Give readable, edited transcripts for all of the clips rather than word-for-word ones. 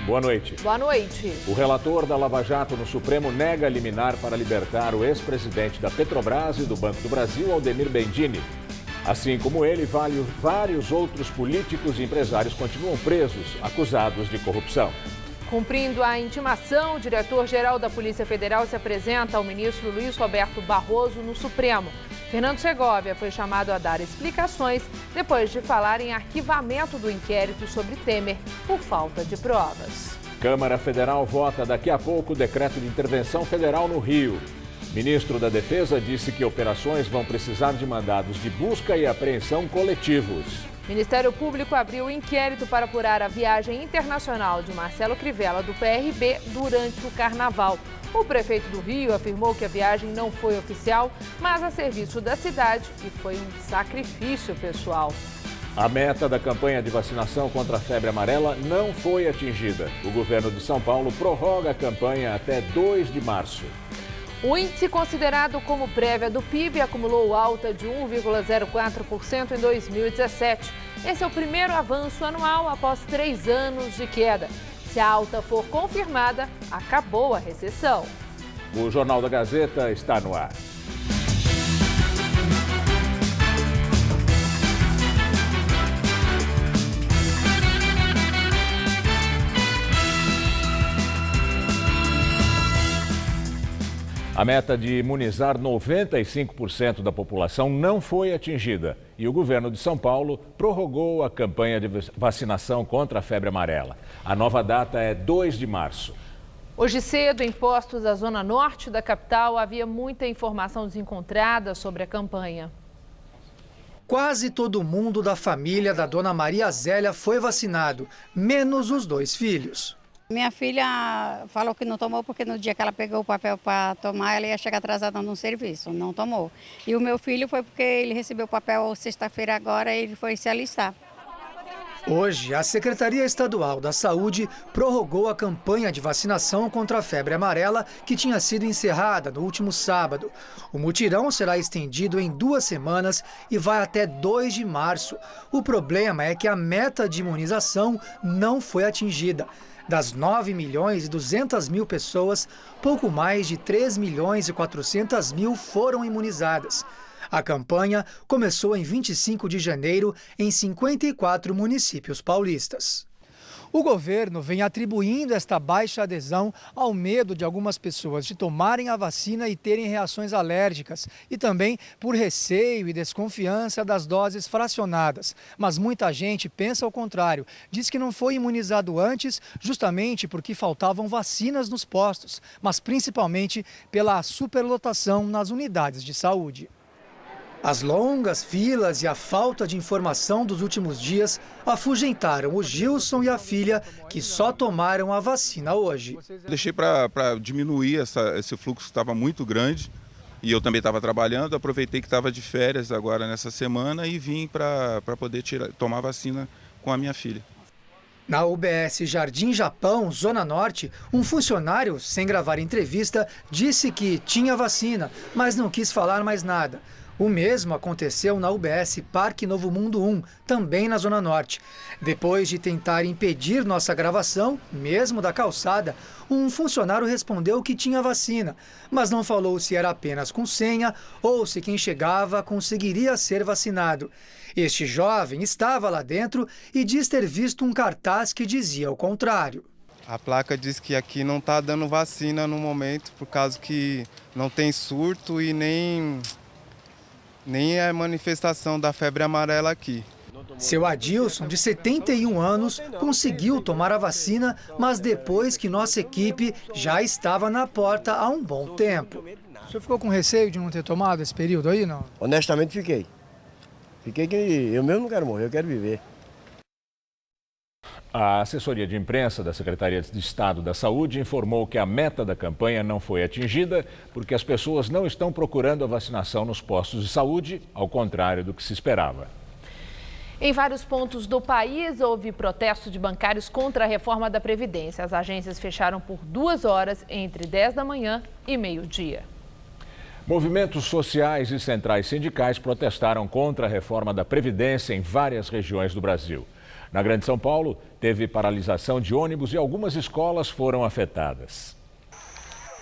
Boa noite. Boa noite. O relator da Lava Jato no Supremo nega liminar para libertar o ex-presidente da Petrobras e do Banco do Brasil, Aldemir Bendini. Assim como ele, vários outros políticos e empresários continuam presos, acusados de corrupção. Cumprindo a intimação, o diretor-geral da Polícia Federal se apresenta ao ministro Luiz Roberto Barroso no Supremo. Fernando Segovia foi chamado a dar explicações depois de falar em arquivamento do inquérito sobre Temer por falta de provas. Câmara Federal vota daqui a pouco o decreto de intervenção federal no Rio. Ministro da Defesa disse que operações vão precisar de mandados de busca e apreensão coletivos. Ministério Público abriu inquérito para apurar a viagem internacional de Marcelo Crivella do PRB durante o Carnaval. O prefeito do Rio afirmou que a viagem não foi oficial, mas a serviço da cidade e foi um sacrifício pessoal. A meta da campanha de vacinação contra a febre amarela não foi atingida. O governo de São Paulo prorroga a campanha até 2 de março. O índice considerado como prévia do PIB acumulou alta de 1,04% em 2017. Esse é o primeiro avanço anual após 3 anos de queda. Se a alta for confirmada, acabou a recessão. O Jornal da Gazeta está no ar. A meta de imunizar 95% da população não foi atingida e o governo de São Paulo prorrogou a campanha de vacinação contra a febre amarela. A nova data é 2 de março. Hoje cedo, em postos da zona norte da capital, havia muita informação desencontrada sobre a campanha. Quase todo mundo da família da dona Maria Zélia foi vacinado, menos os 2 filhos. Minha filha falou que não tomou porque no dia que ela pegou o papel para tomar, ela ia chegar atrasada num serviço, não tomou. E o meu filho foi porque ele recebeu o papel sexta-feira agora e ele foi se alistar. Hoje, a Secretaria Estadual da Saúde prorrogou a campanha de vacinação contra a febre amarela que tinha sido encerrada no último sábado. O mutirão será estendido em 2 semanas e vai até 2 de março. O problema é que a meta de imunização não foi atingida. Das 9 milhões e 200 mil pessoas, pouco mais de 3 milhões e 400 mil foram imunizadas. A campanha começou em 25 de janeiro em 54 municípios paulistas. O governo vem atribuindo esta baixa adesão ao medo de algumas pessoas de tomarem a vacina e terem reações alérgicas e também por receio e desconfiança das doses fracionadas. Mas muita gente pensa ao contrário, diz que não foi imunizado antes justamente porque faltavam vacinas nos postos, mas principalmente pela superlotação nas unidades de saúde. As longas filas e a falta de informação dos últimos dias afugentaram o Gilson e a filha, que só tomaram a vacina hoje. Deixei para diminuir esse fluxo que estava muito grande e eu também estava trabalhando, aproveitei que estava de férias agora nessa semana e vim para poder tomar vacina com a minha filha. Na UBS Jardim Japão, Zona Norte, um funcionário, sem gravar entrevista, disse que tinha vacina, mas não quis falar mais nada. O mesmo aconteceu na UBS Parque Novo Mundo 1, também na Zona Norte. Depois de tentar impedir nossa gravação, mesmo da calçada, um funcionário respondeu que tinha vacina, mas não falou se era apenas com senha ou se quem chegava conseguiria ser vacinado. Este jovem estava lá dentro e diz ter visto um cartaz que dizia o contrário. A placa diz que aqui não está dando vacina no momento, por causa que não tem surto e nem a manifestação da febre amarela aqui. Seu Adilson, de 71 anos, conseguiu tomar a vacina, mas depois que nossa equipe já estava na porta há um bom tempo. O senhor ficou com receio de não ter tomado esse período aí, não? Honestamente fiquei. Fiquei que eu mesmo não quero morrer, eu quero viver. A assessoria de imprensa da Secretaria de Estado da Saúde informou que a meta da campanha não foi atingida porque as pessoas não estão procurando a vacinação nos postos de saúde, ao contrário do que se esperava. Em vários pontos do país, houve protesto de bancários contra a reforma da Previdência. As agências fecharam por 2 horas entre 10 da manhã e meio-dia. Movimentos sociais e centrais sindicais protestaram contra a reforma da Previdência em várias regiões do Brasil. Na Grande São Paulo, teve paralisação de ônibus e algumas escolas foram afetadas.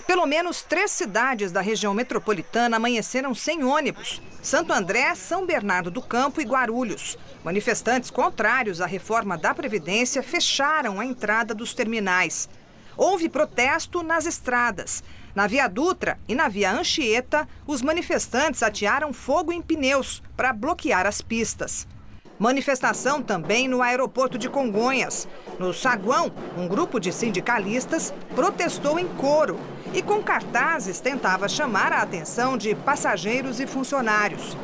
Pelo menos 3 cidades da região metropolitana amanheceram sem ônibus: Santo André, São Bernardo do Campo e Guarulhos. Manifestantes contrários à reforma da Previdência fecharam a entrada dos terminais. Houve protesto nas estradas. Na Via Dutra e na Via Anchieta, os manifestantes atearam fogo em pneus para bloquear as pistas. Manifestação também no aeroporto de Congonhas. No saguão, um grupo de sindicalistas protestou em coro e com cartazes tentava chamar a atenção de passageiros e funcionários.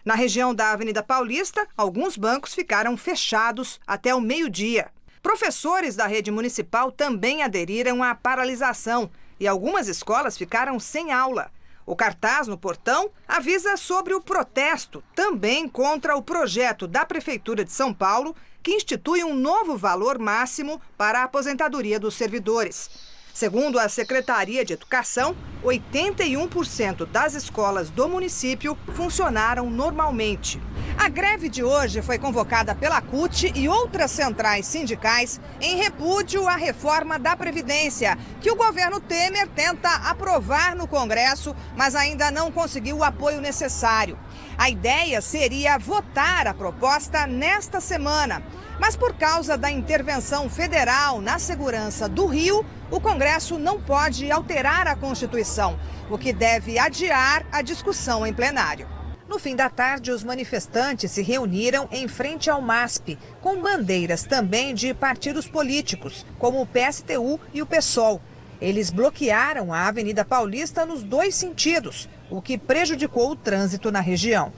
Na região da Avenida Paulista, alguns bancos ficaram fechados até o meio-dia. Professores da rede municipal também aderiram à paralisação e algumas escolas ficaram sem aula. O cartaz no portão avisa sobre o protesto, também contra o projeto da Prefeitura de São Paulo, que institui um novo valor máximo para a aposentadoria dos servidores. Segundo a Secretaria de Educação, 81% das escolas do município funcionaram normalmente. A greve de hoje foi convocada pela CUT e outras centrais sindicais em repúdio à reforma da Previdência, que o governo Temer tenta aprovar no Congresso, mas ainda não conseguiu o apoio necessário. A ideia seria votar a proposta nesta semana. Mas por causa da intervenção federal na segurança do Rio, o Congresso não pode alterar a Constituição, o que deve adiar a discussão em plenário. No fim da tarde, os manifestantes se reuniram em frente ao MASP, com bandeiras também de partidos políticos, como o PSTU e o PSOL. Eles bloquearam a Avenida Paulista nos 2 sentidos, o que prejudicou o trânsito na região.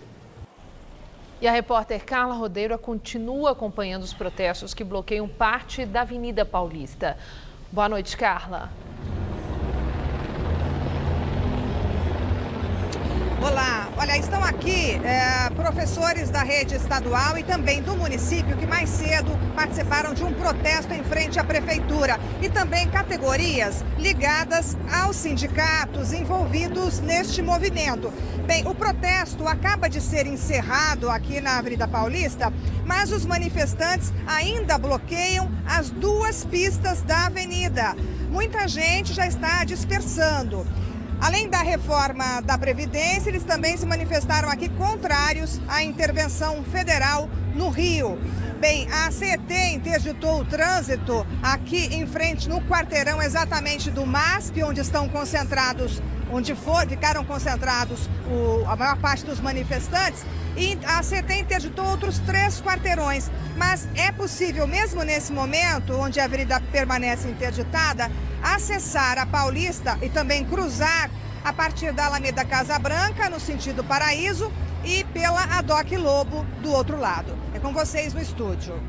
E a repórter Carla Rodeiro continua acompanhando os protestos que bloqueiam parte da Avenida Paulista. Boa noite, Carla. Olá, olha, estão aqui professores da rede estadual e também do município que mais cedo participaram de um protesto em frente à prefeitura e também categorias ligadas aos sindicatos envolvidos neste movimento. Bem, o protesto acaba de ser encerrado aqui na Avenida Paulista, mas os manifestantes ainda bloqueiam as 2 pistas da avenida. Muita gente já está dispersando. Além da reforma da Previdência, eles também se manifestaram aqui contrários à intervenção federal no Rio. Bem, a CET interditou o trânsito aqui em frente, no quarteirão exatamente do MASP, onde estão concentrados, ficaram concentrados a maior parte dos manifestantes. E a CET interditou outros 3 quarteirões. Mas é possível, mesmo nesse momento, onde a avenida permanece interditada, acessar a Paulista e também cruzar a partir da Alameda Casa Branca, no sentido Paraíso, e pela Adoc Lobo, do outro lado. É com vocês no estúdio.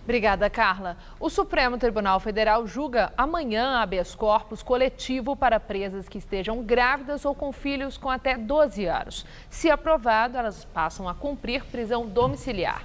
Obrigada, Carla. O Supremo Tribunal Federal julga amanhã habeas corpus coletivo para presas que estejam grávidas ou com filhos com até 12 anos. Se aprovado, elas passam a cumprir prisão domiciliar.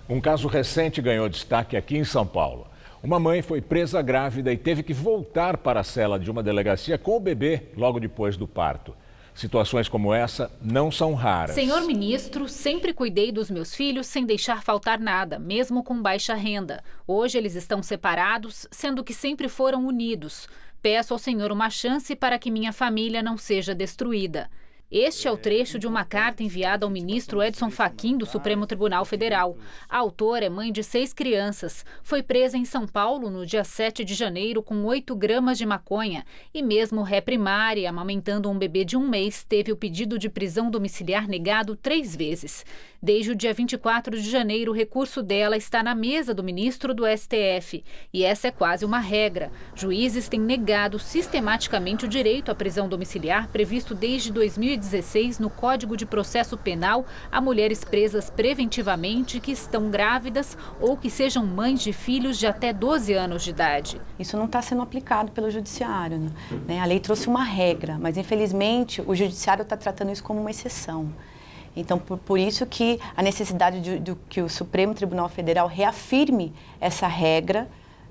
Um caso recente ganhou destaque aqui em São Paulo. Uma mãe foi presa grávida e teve que voltar para a cela de uma delegacia com o bebê logo depois do parto. Situações como essa não são raras. Senhor ministro, sempre cuidei dos meus filhos sem deixar faltar nada, mesmo com baixa renda. Hoje eles estão separados, sendo que sempre foram unidos. Peço ao senhor uma chance para que minha família não seja destruída. Este é o trecho de uma carta enviada ao ministro Edson Fachin do Supremo Tribunal Federal. A autora é mãe de 6 crianças. Foi presa em São Paulo no dia 7 de janeiro com 8 gramas de maconha. E mesmo ré primária, amamentando um bebê de 1 mês, teve o pedido de prisão domiciliar negado 3 vezes. Desde o dia 24 de janeiro, o recurso dela está na mesa do ministro do STF. E essa é quase uma regra. Juízes têm negado sistematicamente o direito à prisão domiciliar previsto desde 2016 no Código de Processo Penal a mulheres presas preventivamente que estão grávidas ou que sejam mães de filhos de até 12 anos de idade. Isso não está sendo aplicado pelo judiciário, né? A lei trouxe uma regra, mas infelizmente o judiciário está tratando isso como uma exceção. Então, por isso que a necessidade de que o Supremo Tribunal Federal reafirme essa regra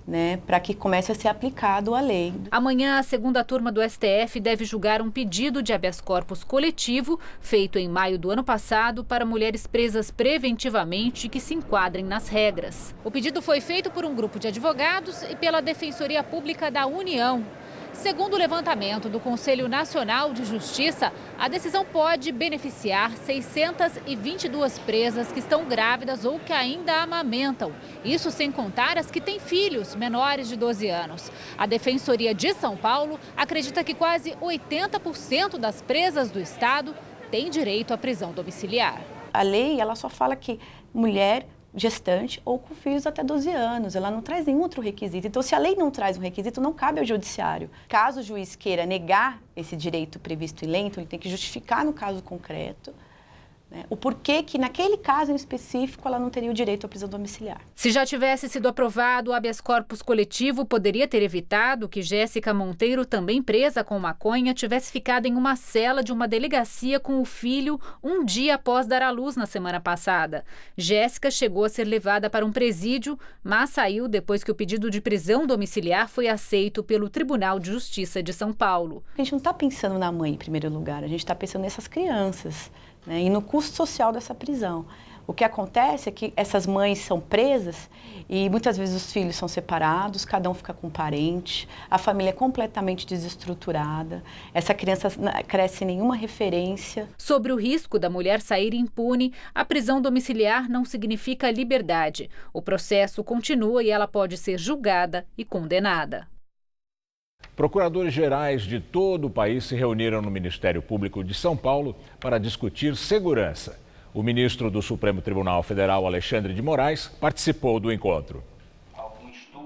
né, para que comece a ser aplicado a lei. Amanhã, a segunda turma do STF deve julgar um pedido de habeas corpus coletivo feito em maio do ano passado para mulheres presas preventivamente que se enquadrem nas regras. O pedido foi feito por um grupo de advogados e pela Defensoria Pública da União. Segundo o levantamento do Conselho Nacional de Justiça, a decisão pode beneficiar 622 presas que estão grávidas ou que ainda amamentam. Isso sem contar as que têm filhos menores de 12 anos. A Defensoria de São Paulo acredita que quase 80% das presas do estado têm direito à prisão domiciliar. A lei, ela só fala que mulher gestante ou com filhos até 12 anos. Ela não traz nenhum outro requisito. Então, se a lei não traz um requisito, não cabe ao judiciário. Caso o juiz queira negar esse direito previsto em lei, então ele tem que justificar no caso concreto, né, o porquê que naquele caso em específico ela não teria o direito à prisão domiciliar. Se já tivesse sido aprovado o habeas corpus coletivo, poderia ter evitado que Jéssica Monteiro, também presa com maconha, tivesse ficado em uma cela de uma delegacia com o filho um dia após dar à luz na semana passada. Jéssica chegou a ser levada para um presídio, mas saiu depois que o pedido de prisão domiciliar foi aceito pelo Tribunal de Justiça de São Paulo. A gente não está pensando na mãe em primeiro lugar, a gente está pensando nessas crianças, né, e no custo social dessa prisão. O que acontece é que essas mães são presas e muitas vezes os filhos são separados, cada um fica com um parente, a família é completamente desestruturada, essa criança cresce sem nenhuma referência. Sobre o risco da mulher sair impune, a prisão domiciliar não significa liberdade. O processo continua e ela pode ser julgada e condenada. Procuradores gerais de todo o país se reuniram no Ministério Público de São Paulo para discutir segurança. O ministro do Supremo Tribunal Federal, Alexandre de Moraes, participou do encontro.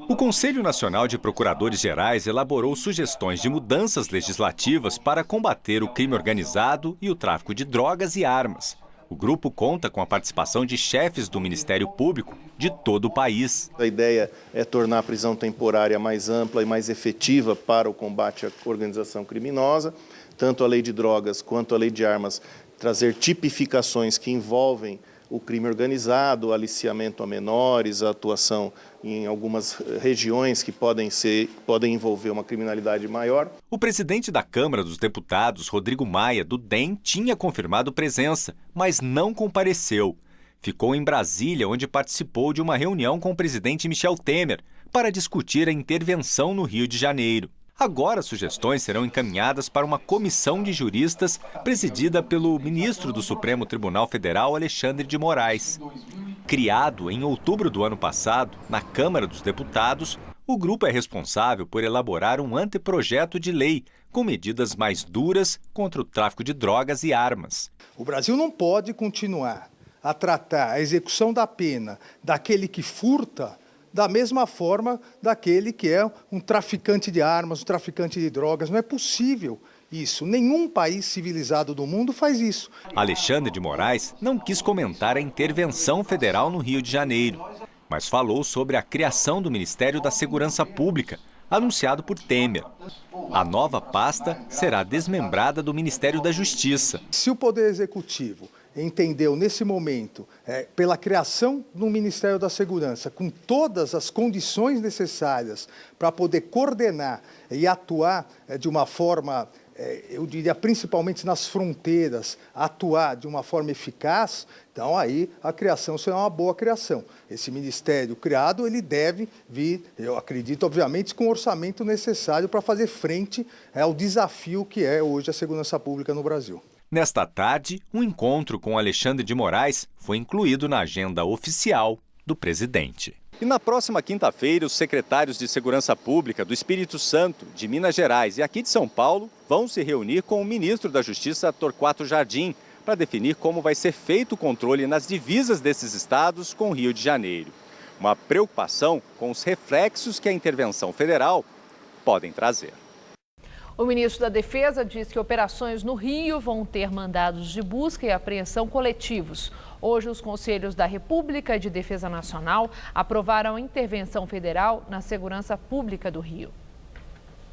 O Conselho Nacional de Procuradores Gerais elaborou sugestões de mudanças legislativas para combater o crime organizado e o tráfico de drogas e armas. O grupo conta com a participação de chefes do Ministério Público de todo o país. A ideia é tornar a prisão temporária mais ampla e mais efetiva para o combate à organização criminosa. Tanto a lei de drogas quanto a lei de armas trazer tipificações que envolvem o crime organizado, o aliciamento a menores, a atuação em algumas regiões que podem envolver uma criminalidade maior. O presidente da Câmara dos Deputados, Rodrigo Maia, do DEM, tinha confirmado presença, mas não compareceu. Ficou em Brasília, onde participou de uma reunião com o presidente Michel Temer para discutir a intervenção no Rio de Janeiro. Agora, as sugestões serão encaminhadas para uma comissão de juristas presidida pelo ministro do Supremo Tribunal Federal, Alexandre de Moraes. Criado em outubro do ano passado, na Câmara dos Deputados, o grupo é responsável por elaborar um anteprojeto de lei com medidas mais duras contra o tráfico de drogas e armas. O Brasil não pode continuar a tratar a execução da pena daquele que furta da mesma forma daquele que é um traficante de armas, um traficante de drogas. Não é possível isso. Nenhum país civilizado do mundo faz isso. Alexandre de Moraes não quis comentar a intervenção federal no Rio de Janeiro, mas falou sobre a criação do Ministério da Segurança Pública, anunciado por Temer. A nova pasta será desmembrada do Ministério da Justiça. Se o Poder Executivo entendeu nesse momento, pela criação do Ministério da Segurança, com todas as condições necessárias para poder coordenar e atuar de uma forma, eu diria, principalmente nas fronteiras, atuar de uma forma eficaz, então aí a criação será uma boa criação. Esse ministério criado, ele deve vir, eu acredito, obviamente, com o orçamento necessário para fazer frente ao desafio que é hoje a segurança pública no Brasil. Nesta tarde, um encontro com Alexandre de Moraes foi incluído na agenda oficial do presidente. E na próxima quinta-feira, os secretários de Segurança Pública do Espírito Santo, de Minas Gerais e aqui de São Paulo vão se reunir com o ministro da Justiça, Torquato Jardim, para definir como vai ser feito o controle nas divisas desses estados com o Rio de Janeiro. Uma preocupação com os reflexos que a intervenção federal podem trazer. O ministro da Defesa diz que operações no Rio vão ter mandados de busca e apreensão coletivos. Hoje, os Conselhos da República e de Defesa Nacional aprovaram a intervenção federal na segurança pública do Rio.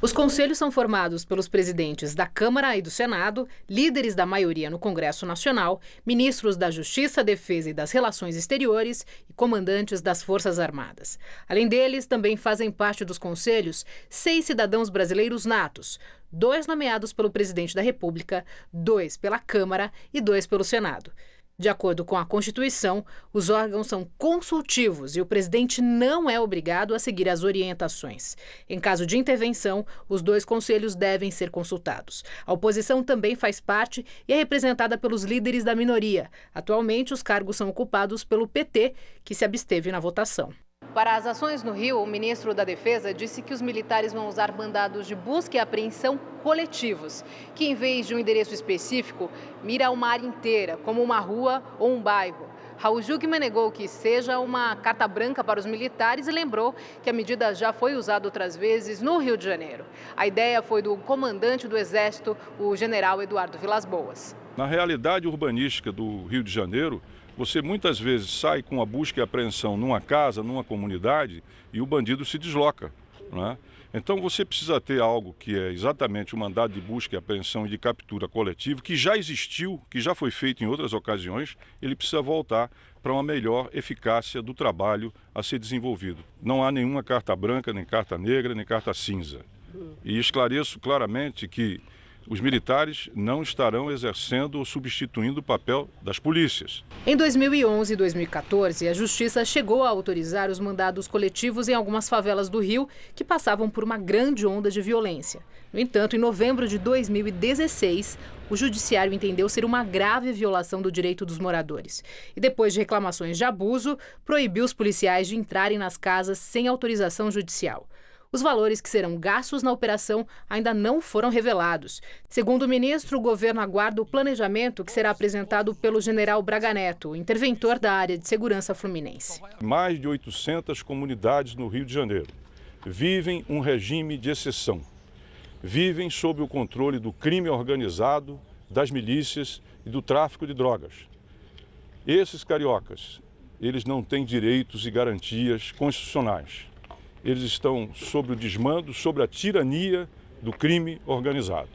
Os conselhos são formados pelos presidentes da Câmara e do Senado, líderes da maioria no Congresso Nacional, ministros da Justiça, Defesa e das Relações Exteriores e comandantes das Forças Armadas. Além deles, também fazem parte dos conselhos 6 cidadãos brasileiros natos, 2 nomeados pelo presidente da República, 2 pela Câmara e 2 pelo Senado. De acordo com a Constituição, os órgãos são consultivos e o presidente não é obrigado a seguir as orientações. Em caso de intervenção, os 2 conselhos devem ser consultados. A oposição também faz parte e é representada pelos líderes da minoria. Atualmente, os cargos são ocupados pelo PT, que se absteve na votação. Para as ações no Rio, o ministro da Defesa disse que os militares vão usar mandados de busca e apreensão coletivos, que em vez de um endereço específico, mira uma área inteira, como uma rua ou um bairro. Raul Jugman negou que seja uma carta branca para os militares e lembrou que a medida já foi usada outras vezes no Rio de Janeiro. A ideia foi do comandante do Exército, o general Eduardo Vilas Boas. Na realidade urbanística do Rio de Janeiro, você muitas vezes sai com a busca e apreensão numa casa, numa comunidade, e o bandido se desloca, né? Então você precisa ter algo que é exatamente o mandado de busca e apreensão e de captura coletivo, que já existiu, que já foi feito em outras ocasiões, ele precisa voltar para uma melhor eficácia do trabalho a ser desenvolvido. Não há nenhuma carta branca, nem carta negra, nem carta cinza. E esclareço claramente que os militares não estarão exercendo ou substituindo o papel das polícias. Em 2011 e 2014, a Justiça chegou a autorizar os mandados coletivos em algumas favelas do Rio que passavam por uma grande onda de violência. No entanto, em novembro de 2016, o Judiciário entendeu ser uma grave violação do direito dos moradores. E depois de reclamações de abuso, proibiu os policiais de entrarem nas casas sem autorização judicial. Os valores que serão gastos na operação ainda não foram revelados. Segundo o ministro, o governo aguarda o planejamento que será apresentado pelo general Braga Neto, interventor da área de segurança fluminense. Mais de 800 comunidades no Rio de Janeiro vivem um regime de exceção. Vivem sob o controle do crime organizado, das milícias e do tráfico de drogas. Esses cariocas, eles não têm direitos e garantias constitucionais. Eles estão sob o desmando, sobre a tirania do crime organizado.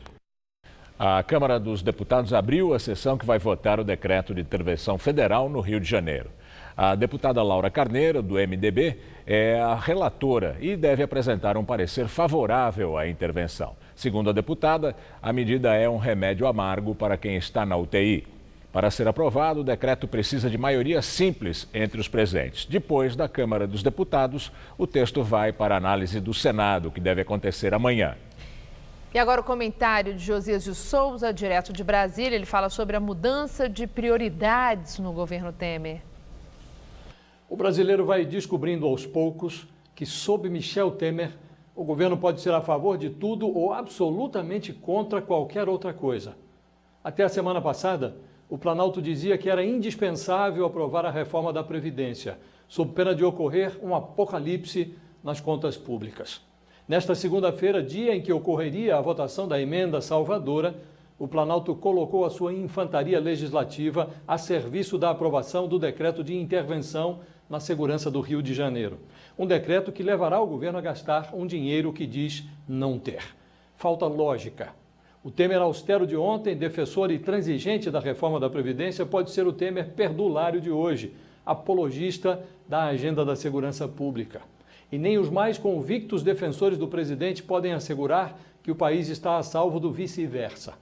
A Câmara dos Deputados abriu a sessão que vai votar o decreto de intervenção federal no Rio de Janeiro. A deputada Laura Carneiro, do MDB, é a relatora e deve apresentar um parecer favorável à intervenção. Segundo a deputada, a medida é um remédio amargo para quem está na UTI. Para ser aprovado, o decreto precisa de maioria simples entre os presentes. Depois da Câmara dos Deputados, o texto vai para a análise do Senado, que deve acontecer amanhã. E agora o comentário de Josias de Souza, direto de Brasília. Ele fala sobre a mudança de prioridades no governo Temer. O brasileiro vai descobrindo aos poucos que, sob Michel Temer, o governo pode ser a favor de tudo ou absolutamente contra qualquer outra coisa. Até a semana passada, o Planalto dizia que era indispensável aprovar a reforma da Previdência, sob pena de ocorrer um apocalipse nas contas públicas. Nesta segunda-feira, dia em que ocorreria a votação da emenda salvadora, o Planalto colocou a sua infantaria legislativa a serviço da aprovação do decreto de intervenção na segurança do Rio de Janeiro. Um decreto que levará o governo a gastar um dinheiro que diz não ter. Falta lógica. O Temer austero de ontem, defensor e transigente da reforma da Previdência, pode ser o Temer perdulário de hoje, apologista da agenda da segurança pública. E nem os mais convictos defensores do presidente podem assegurar que o país está a salvo do vice-versa.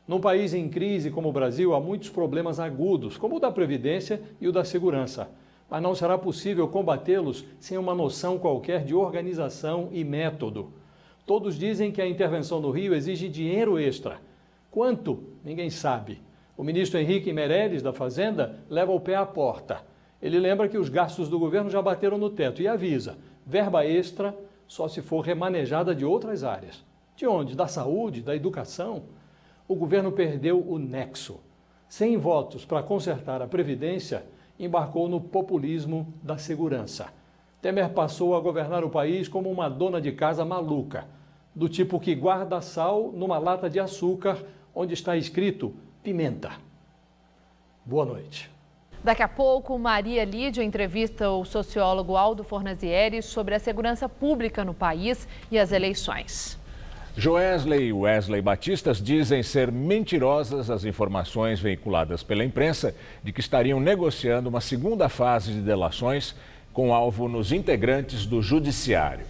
Num país em crise como o Brasil, há muitos problemas agudos, como o da Previdência e o da segurança. Mas não será possível combatê-los sem uma noção qualquer de organização e método. Todos dizem que a intervenção no Rio exige dinheiro extra. Quanto? Ninguém sabe. O ministro Henrique Meirelles, da Fazenda, leva o pé à porta. Ele lembra que os gastos do governo já bateram no teto e avisa: verba extra só se for remanejada de outras áreas. De onde? Da saúde? Da educação? O governo perdeu o nexo. Sem votos para consertar a Previdência, embarcou no populismo da segurança. Temer passou a governar o país como uma dona de casa maluca, do tipo que guarda sal numa lata de açúcar onde está escrito pimenta. Boa noite. Daqui a pouco, Maria Lídia entrevista o sociólogo Aldo Fornazieri sobre a segurança pública no país e as eleições. Joesley e Wesley Batistas dizem ser mentirosas as informações veiculadas pela imprensa de que estariam negociando uma segunda fase de delações com alvo nos integrantes do Judiciário.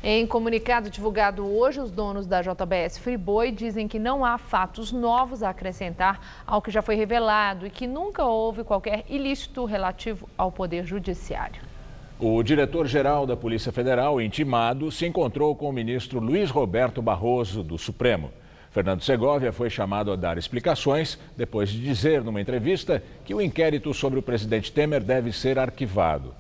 Em comunicado divulgado hoje, os donos da JBS Friboi dizem que não há fatos novos a acrescentar ao que já foi revelado e que nunca houve qualquer ilícito relativo ao Poder Judiciário. O diretor-geral da Polícia Federal, intimado, se encontrou com o ministro Luiz Roberto Barroso, do Supremo. Fernando Segovia foi chamado a dar explicações depois de dizer numa entrevista que o inquérito sobre o presidente Temer deve ser arquivado.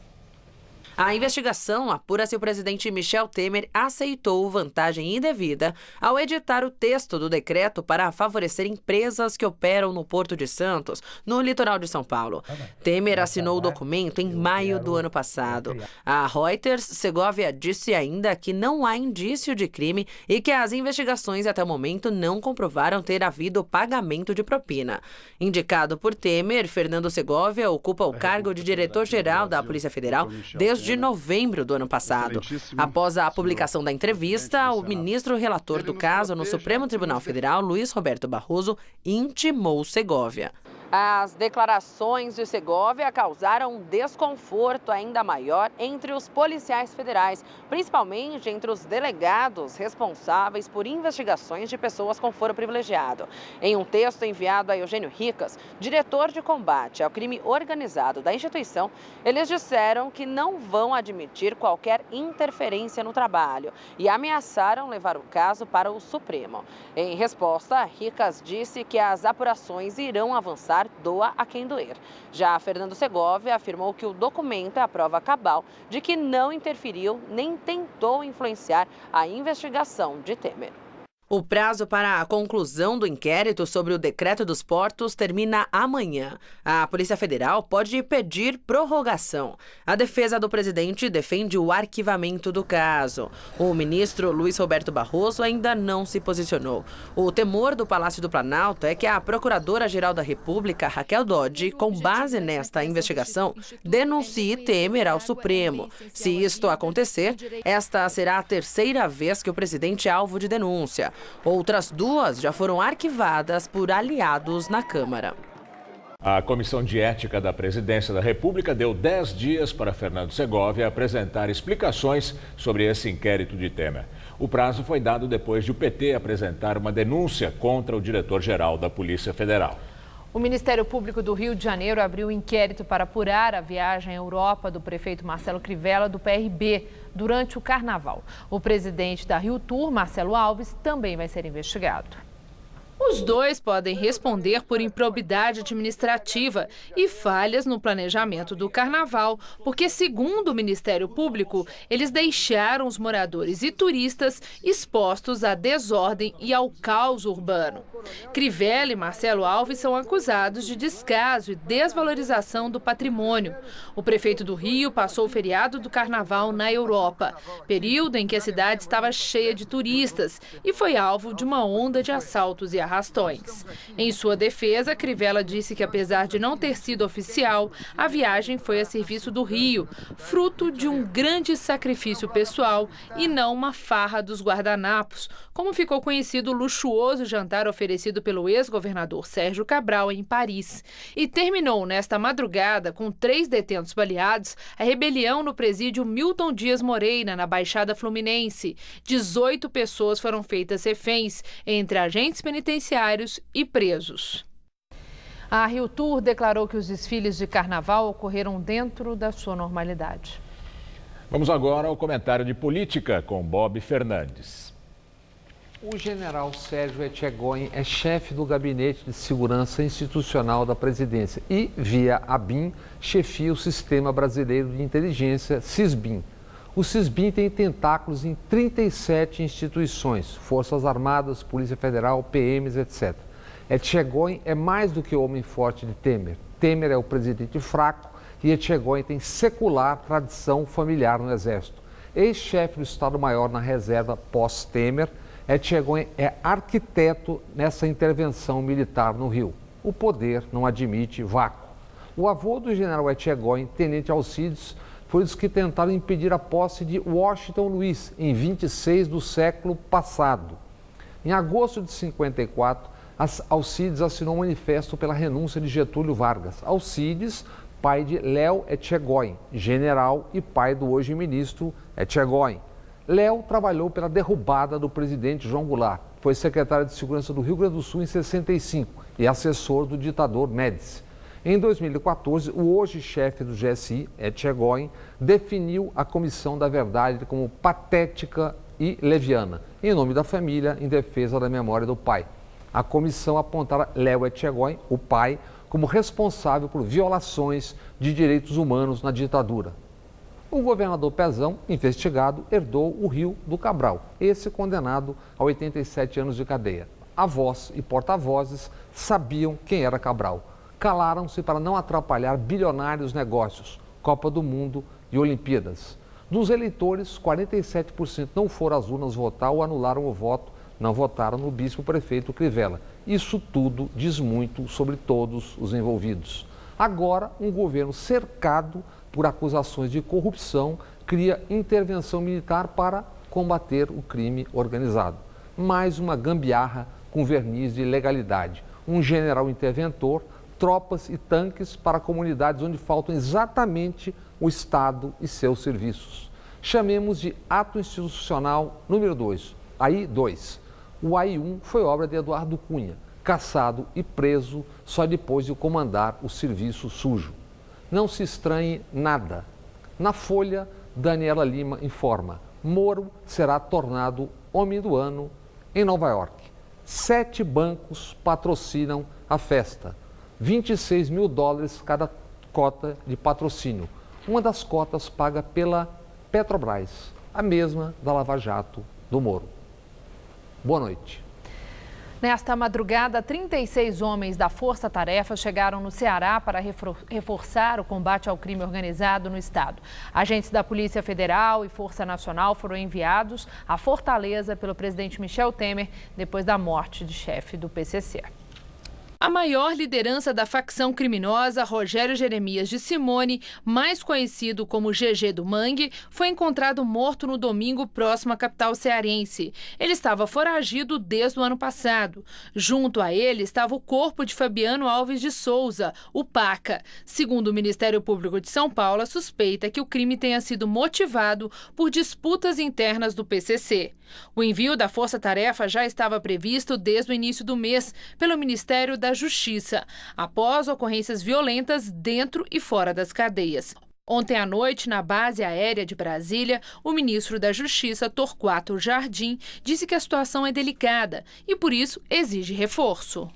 A investigação apura se o presidente Michel Temer aceitou vantagem indevida ao editar o texto do decreto para favorecer empresas que operam no Porto de Santos, no litoral de São Paulo. Temer assinou o documento em maio do ano passado. A Reuters, Segovia disse ainda que não há indício de crime e que as investigações até o momento não comprovaram ter havido pagamento de propina. Indicado por Temer, Fernando Segovia ocupa o cargo de diretor-geral da Polícia Federal desde novembro do ano passado. Após a publicação da entrevista, o ministro relator do caso no Supremo Tribunal Federal, Luiz Roberto Barroso, intimou Segovia. As declarações de Segovia causaram um desconforto ainda maior entre os policiais federais, principalmente entre os delegados responsáveis por investigações de pessoas com foro privilegiado. Em um texto enviado a Eugênio Ricas, diretor de combate ao crime organizado da instituição, eles disseram que não vão admitir qualquer interferência no trabalho e ameaçaram levar o caso para o Supremo. Em resposta, Ricas disse que as apurações irão avançar, doa a quem doer. Já Fernando Segovia afirmou que o documento é a prova cabal de que não interferiu nem tentou influenciar a investigação de Temer. O prazo para a conclusão do inquérito sobre o decreto dos portos termina amanhã. A Polícia Federal pode pedir prorrogação. A defesa do presidente defende o arquivamento do caso. O ministro Luiz Roberto Barroso ainda não se posicionou. O temor do Palácio do Planalto é que a Procuradora-Geral da República, Raquel Dodge, com base nesta investigação, denuncie Temer ao Supremo. Se isto acontecer, esta será a terceira vez que o presidente é alvo de denúncia. Outras duas já foram arquivadas por aliados na Câmara. A Comissão de Ética da Presidência da República deu 10 dias para Fernando Segovia apresentar explicações sobre esse inquérito de Temer. O prazo foi dado depois de o PT apresentar uma denúncia contra o diretor-geral da Polícia Federal. O Ministério Público do Rio de Janeiro abriu um inquérito para apurar a viagem à Europa do prefeito Marcelo Crivella, do PRB, durante o Carnaval. O presidente da Rio Tour, Marcelo Alves, também vai ser investigado. Os dois podem responder por improbidade administrativa e falhas no planejamento do Carnaval, porque, segundo o Ministério Público, eles deixaram os moradores e turistas expostos à desordem e ao caos urbano. Crivella e Marcelo Alves são acusados de descaso e desvalorização do patrimônio. O prefeito do Rio passou o feriado do Carnaval na Europa, período em que a cidade estava cheia de turistas e foi alvo de uma onda de assaltos e arrastões. Em sua defesa, Crivella disse que, apesar de não ter sido oficial, a viagem foi a serviço do Rio, fruto de um grande sacrifício pessoal e não uma farra dos guardanapos, como ficou conhecido o luxuoso jantar oferecido pelo ex-governador Sérgio Cabral em Paris. E terminou nesta madrugada com 3 detentos baleados a rebelião no presídio Milton Dias Moreira, na Baixada Fluminense. 18 pessoas foram feitas reféns, entre agentes penitenciários e presos. A Rio Tour declarou que os desfiles de carnaval ocorreram dentro da sua normalidade. Vamos agora ao comentário de política com Bob Fernandes. O general Sérgio Etchegóin é chefe do Gabinete de Segurança Institucional da Presidência e, via ABIN, chefia o Sistema Brasileiro de Inteligência, SISBIN. O SISBIN tem tentáculos em 37 instituições, Forças Armadas, Polícia Federal, PMs, etc. Etchegóin é mais do que o homem forte de Temer. Temer é o presidente fraco e Etchegóin tem secular tradição familiar no Exército. Ex-chefe do Estado-Maior na reserva pós-Temer, Etchegóin é arquiteto nessa intervenção militar no Rio. O poder não admite vácuo. O avô do general Etchegóin, tenente Alcides, foi dos que tentaram impedir a posse de Washington Luiz em 26 do século passado. Em agosto de 54, Alcides assinou um manifesto pela renúncia de Getúlio Vargas. Alcides, pai de Léo Etchegóin, general e pai do hoje ministro Etchegóin. Léo trabalhou pela derrubada do presidente João Goulart, foi secretário de Segurança do Rio Grande do Sul em 65 e assessor do ditador Médici. Em 2014, o hoje chefe do GSI, Etchegóin, definiu a Comissão da Verdade como patética e leviana, em nome da família, em defesa da memória do pai. A comissão apontara Léo Etchegóin, o pai, como responsável por violações de direitos humanos na ditadura. O governador Pezão, investigado, herdou o Rio do Cabral, esse condenado a 87 anos de cadeia. Avós e porta-vozes sabiam quem era Cabral. Calaram-se para não atrapalhar bilionários negócios, Copa do Mundo e Olimpíadas. Dos eleitores, 47% não foram às urnas votar ou anularam o voto, não votaram no bispo-prefeito Crivella. Isso tudo diz muito sobre todos os envolvidos. Agora, um governo cercado por acusações de corrupção cria intervenção militar para combater o crime organizado. Mais uma gambiarra com verniz de legalidade. Um general interventor, tropas e tanques para comunidades onde faltam exatamente o Estado e seus serviços. Chamemos de ato institucional número 2, AI-2. O AI-1 foi obra de Eduardo Cunha, caçado e preso só depois de comandar o serviço sujo. Não se estranhe nada. Na Folha, Daniela Lima informa: Moro será tornado homem do ano em Nova York. 7 bancos patrocinam a festa. $26 mil cada cota de patrocínio. Uma das cotas paga pela Petrobras, a mesma da Lava Jato do Moro. Boa noite. Nesta madrugada, 36 homens da Força Tarefa chegaram no Ceará para reforçar o combate ao crime organizado no estado. Agentes da Polícia Federal e Força Nacional foram enviados à Fortaleza pelo presidente Michel Temer depois da morte de chefe do PCC. A maior liderança da facção criminosa, Rogério Jeremias de Simone, mais conhecido como GG do Mangue, foi encontrado morto no domingo próximo à capital cearense. Ele estava foragido desde o ano passado. Junto a ele estava o corpo de Fabiano Alves de Souza, o Paca. Segundo o Ministério Público de São Paulo, a suspeita é que o crime tenha sido motivado por disputas internas do PCC. O envio da Força Tarefa já estava previsto desde o início do mês pelo Ministério da Justiça, após ocorrências violentas dentro e fora das cadeias. Ontem à noite, na base aérea de Brasília, o ministro da Justiça, Torquato Jardim, disse que a situação é delicada e, por isso, exige reforço.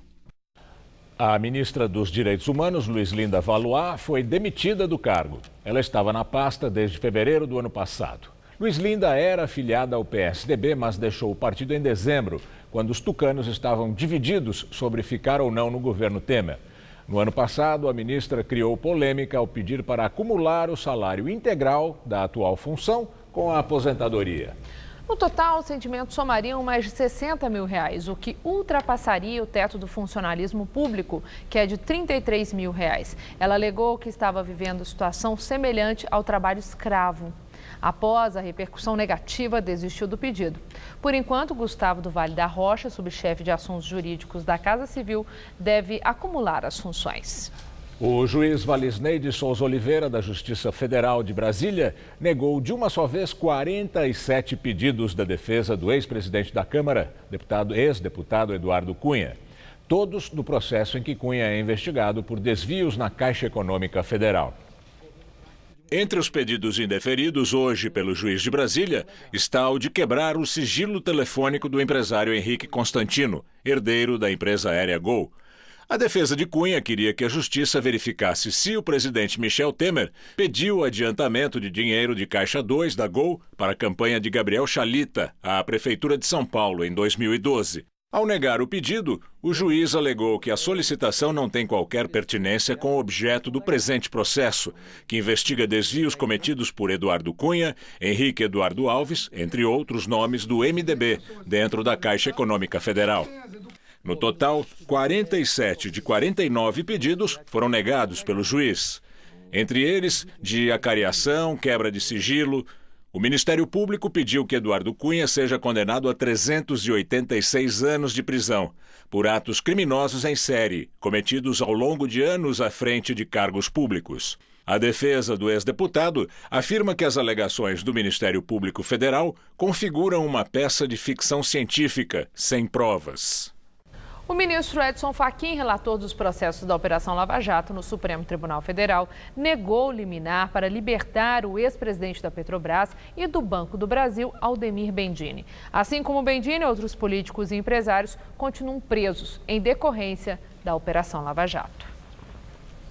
A ministra dos Direitos Humanos, Luizlinda Valois, foi demitida do cargo. Ela estava na pasta desde fevereiro do ano passado. Luizlinda era afiliada ao PSDB, mas deixou o partido em dezembro, quando os tucanos estavam divididos sobre ficar ou não no governo Temer. No ano passado, a ministra criou polêmica ao pedir para acumular o salário integral da atual função com a aposentadoria. No total, os sentimentos somariam mais de R$60 mil, o que ultrapassaria o teto do funcionalismo público, que é de R$33 mil. Ela alegou que estava vivendo situação semelhante ao trabalho escravo. Após a repercussão negativa, desistiu do pedido. Por enquanto, Gustavo do Vale da Rocha, subchefe de assuntos jurídicos da Casa Civil, deve acumular as funções. O juiz Valisney de Souza Oliveira, da Justiça Federal de Brasília, negou de uma só vez 47 pedidos da defesa do ex-presidente da Câmara, ex-deputado Eduardo Cunha. Todos no processo em que Cunha é investigado por desvios na Caixa Econômica Federal. Entre os pedidos indeferidos hoje pelo juiz de Brasília está o de quebrar o sigilo telefônico do empresário Henrique Constantino, herdeiro da empresa aérea Gol. A defesa de Cunha queria que a justiça verificasse se o presidente Michel Temer pediu o adiantamento de dinheiro de Caixa 2 da Gol para a campanha de Gabriel Chalita, à Prefeitura de São Paulo, em 2012. Ao negar o pedido, o juiz alegou que a solicitação não tem qualquer pertinência com o objeto do presente processo, que investiga desvios cometidos por Eduardo Cunha, Henrique Eduardo Alves, entre outros nomes do MDB, dentro da Caixa Econômica Federal. No total, 47 de 49 pedidos foram negados pelo juiz. Entre eles, de acariação, quebra de sigilo, O Ministério Público pediu que Eduardo Cunha seja condenado a 386 anos de prisão por atos criminosos em série, cometidos ao longo de anos à frente de cargos públicos. A defesa do ex-deputado afirma que as alegações do Ministério Público Federal configuram uma peça de ficção científica, sem provas. O ministro Edson Fachin, relator dos processos da Operação Lava Jato no Supremo Tribunal Federal, negou liminar para libertar o ex-presidente da Petrobras e do Banco do Brasil, Aldemir Bendini. Assim como Bendini, outros políticos e empresários continuam presos em decorrência da Operação Lava Jato.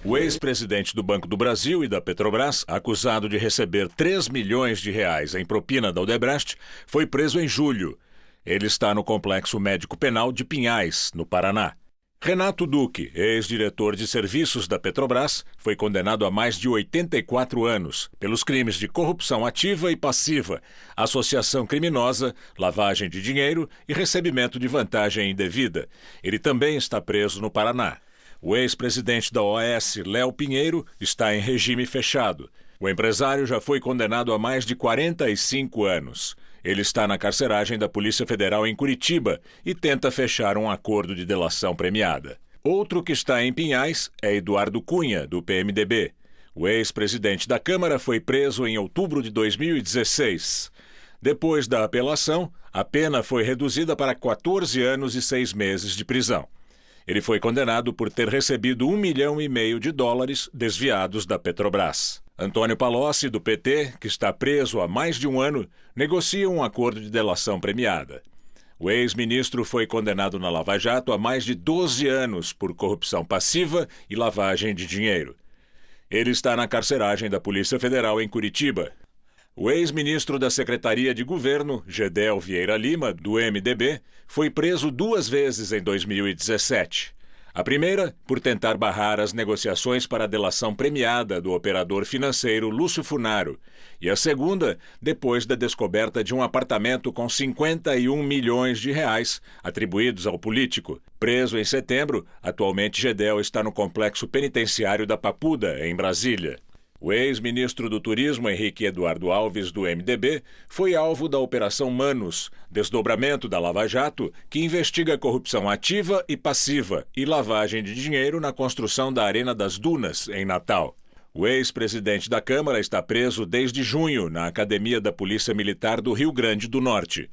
O ex-presidente do Banco do Brasil e da Petrobras, acusado de receber 3 milhões de reais em propina da Odebrecht, foi preso em julho. Ele está no Complexo Médico Penal de Pinhais, no Paraná. Renato Duque, ex-diretor de serviços da Petrobras, foi condenado a mais de 84 anos pelos crimes de corrupção ativa e passiva, associação criminosa, lavagem de dinheiro e recebimento de vantagem indevida. Ele também está preso no Paraná. O ex-presidente da OAS, Léo Pinheiro, está em regime fechado. O empresário já foi condenado a mais de 45 anos. Ele está na carceragem da Polícia Federal em Curitiba e tenta fechar um acordo de delação premiada. Outro que está em Pinhais é Eduardo Cunha, do PMDB. O ex-presidente da Câmara foi preso em outubro de 2016. Depois da apelação, a pena foi reduzida para 14 anos e 6 meses de prisão. Ele foi condenado por ter recebido $1,5 milhão de dólares desviados da Petrobras. Antônio Palocci, do PT, que está preso há mais de um ano, negocia um acordo de delação premiada. O ex-ministro foi condenado na Lava Jato a mais de 12 anos por corrupção passiva e lavagem de dinheiro. Ele está na carceragem da Polícia Federal em Curitiba. O ex-ministro da Secretaria de Governo, Gedel Vieira Lima, do MDB, foi preso 2 vezes em 2017. A primeira, por tentar barrar as negociações para a delação premiada do operador financeiro Lúcio Funaro. E a segunda, depois da descoberta de um apartamento com 51 milhões de reais atribuídos ao político. Preso em setembro, atualmente Gedel está no complexo penitenciário da Papuda, em Brasília. O ex-ministro do Turismo, Henrique Eduardo Alves, do MDB, foi alvo da Operação Manus, desdobramento da Lava Jato, que investiga corrupção ativa e passiva e lavagem de dinheiro na construção da Arena das Dunas, em Natal. O ex-presidente da Câmara está preso desde junho na Academia da Polícia Militar do Rio Grande do Norte.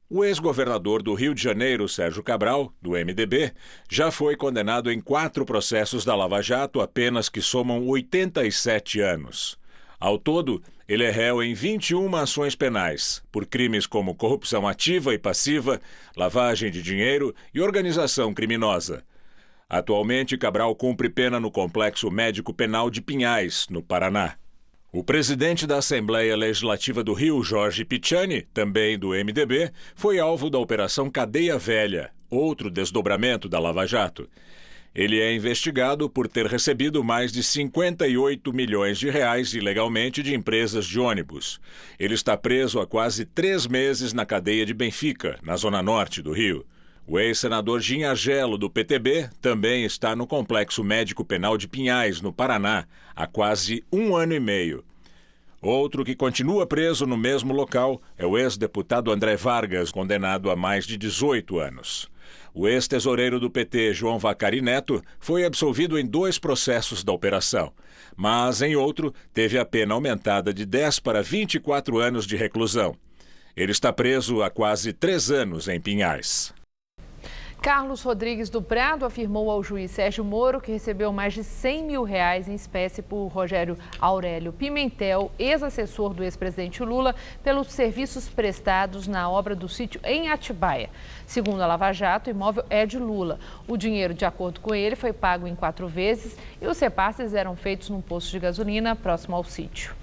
O ex-governador do Rio de Janeiro, Sérgio Cabral, do MDB, já foi condenado em 4 processos da Lava Jato, apenas que somam 87 anos. Ao todo, ele é réu em 21 ações penais, por crimes como corrupção ativa e passiva, lavagem de dinheiro e organização criminosa. Atualmente, Cabral cumpre pena no Complexo Médico Penal de Pinhais, no Paraná. O presidente da Assembleia Legislativa do Rio, Jorge Piccini, também do MDB, foi alvo da Operação Cadeia Velha, outro desdobramento da Lava Jato. Ele é investigado por ter recebido mais de 58 milhões de reais ilegalmente de empresas de ônibus. Ele está preso há quase 3 meses na cadeia de Benfica, na zona norte do Rio. O ex-senador Jim Agelo, do PTB, também está no Complexo Médico Penal de Pinhais, no Paraná, há quase 1 ano e meio. Outro que continua preso no mesmo local é o ex-deputado André Vargas, condenado a mais de 18 anos. O ex-tesoureiro do PT, João Vacari Neto, foi absolvido em 2 processos da operação, mas em outro teve a pena aumentada de 10 para 24 anos de reclusão. Ele está preso há quase 3 anos em Pinhais. Carlos Rodrigues do Prado afirmou ao juiz Sérgio Moro que recebeu mais de R$100 mil em espécie por Rogério Aurélio Pimentel, ex-assessor do ex-presidente Lula, pelos serviços prestados na obra do sítio em Atibaia. Segundo a Lava Jato, o imóvel é de Lula. O dinheiro, de acordo com ele, foi pago em 4 vezes e os repasses eram feitos num posto de gasolina próximo ao sítio.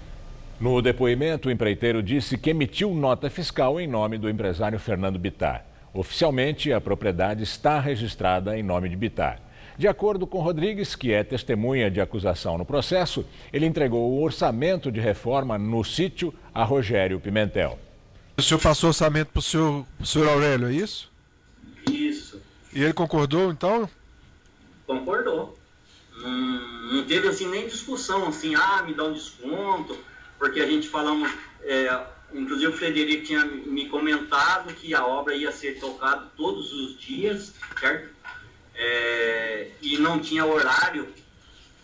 No depoimento, o empreiteiro disse que emitiu nota fiscal em nome do empresário Fernando Bittar. Oficialmente, a propriedade está registrada em nome de Bittar. De acordo com Rodrigues, que é testemunha de acusação no processo, ele entregou o orçamento de reforma no sítio a Rogério Pimentel. O senhor passou o orçamento para o senhor Aurélio, é isso? Isso. E ele concordou, então? Concordou. Não teve assim nem discussão, assim, me dá um desconto, porque a gente falamos Inclusive o Frederico tinha me comentado que a obra ia ser tocada todos os dias, certo? E não tinha horário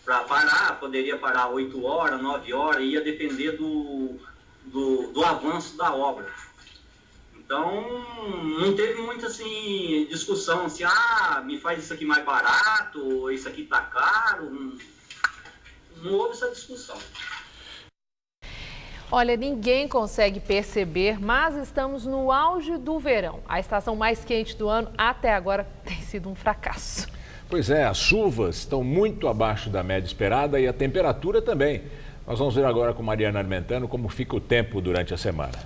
para parar, poderia parar 8 horas, 9 horas, ia depender do avanço da obra. Então, não teve muita assim, discussão, assim, me faz isso aqui mais barato, isso aqui tá caro, não houve essa discussão. Olha, ninguém consegue perceber, mas estamos no auge do verão. A estação mais quente do ano até agora tem sido um fracasso. Pois é, as chuvas estão muito abaixo da média esperada e a temperatura também. Nós vamos ver agora com Mariana Armentano como fica o tempo durante a semana.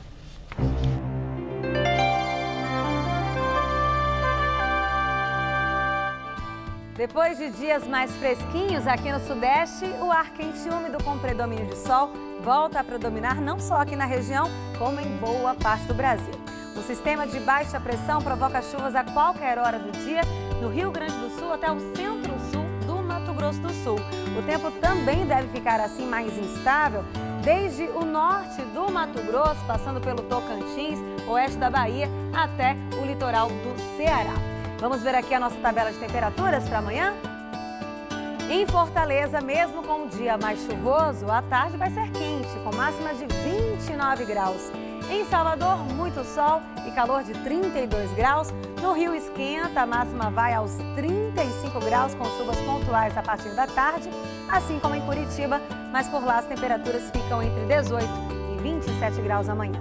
Depois de dias mais fresquinhos aqui no Sudeste, o ar quente e úmido com predomínio de sol volta a predominar não só aqui na região, como em boa parte do Brasil. O sistema de baixa pressão provoca chuvas a qualquer hora do dia no Rio Grande do Sul até o centro-sul do Mato Grosso do Sul. O tempo também deve ficar assim mais instável, desde o norte do Mato Grosso, passando pelo Tocantins, oeste da Bahia, até o litoral do Ceará. Vamos ver aqui a nossa tabela de temperaturas para amanhã? Em Fortaleza, mesmo com um dia mais chuvoso, a tarde vai ser quente, com máxima de 29 graus. Em Salvador, muito sol e calor de 32 graus. No Rio esquenta, a máxima vai aos 35 graus, com chuvas pontuais a partir da tarde, assim como em Curitiba, mas por lá as temperaturas ficam entre 18 e 27 graus amanhã.